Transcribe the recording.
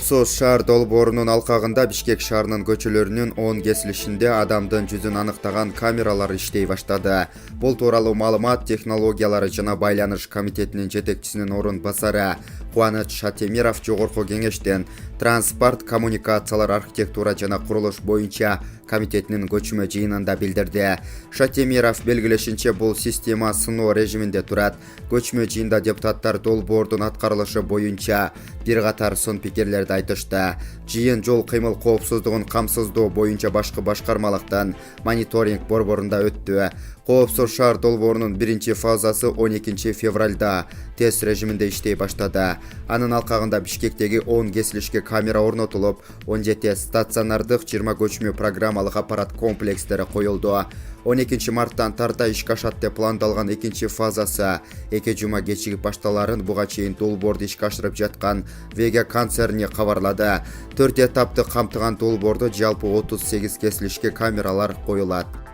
Коопсуз шаар долбоорунун алкагында Бишкек шаарынын көчөлөрүнүн 10 кесилишинде адамдын жүзүн аныктаган камералар иштей баштады. Бул тууралуу маалымат технологиялары жана байланыш комитетинин жетекчисинин орун басары Кубаныч Шатемиров жогорку кеңештен транспорт, коммуникациялар, архитектура жана курулуш боюнча комитетинин көчмө жыйынында билдирди. Шатемиров белгилешинче, бул система сыноо режиминде турат. Көчмө жыйында депутаттар долбоордун аткарылышы боюнча бир катар сын пикирлерди айтышты. Жыйын жол кыймыл коопсуздугун камсыздоо боюнча башкы башкармалыктан мониторинг борборунда өттү. Коопсуз шаар долбоорунун биринчи фазасы 12 февралда тест режиминде иштей баштады. Анын алкагында Бишкектеги 10 кесилишке камера орнотулуп, 17 стационардык, 20 көчмө программалык аппарат комплекстери коюлду. 12 марттан тарта ишке ашат деп пландалган экинчи фазасы 2 жума кечигип башталарын буга чейин долбоорду ишке ашырып жаткан Вега концерни кабарлады. 4 этапты камтыган долбоордо жалпы 38 кесилишке камералар коюлат.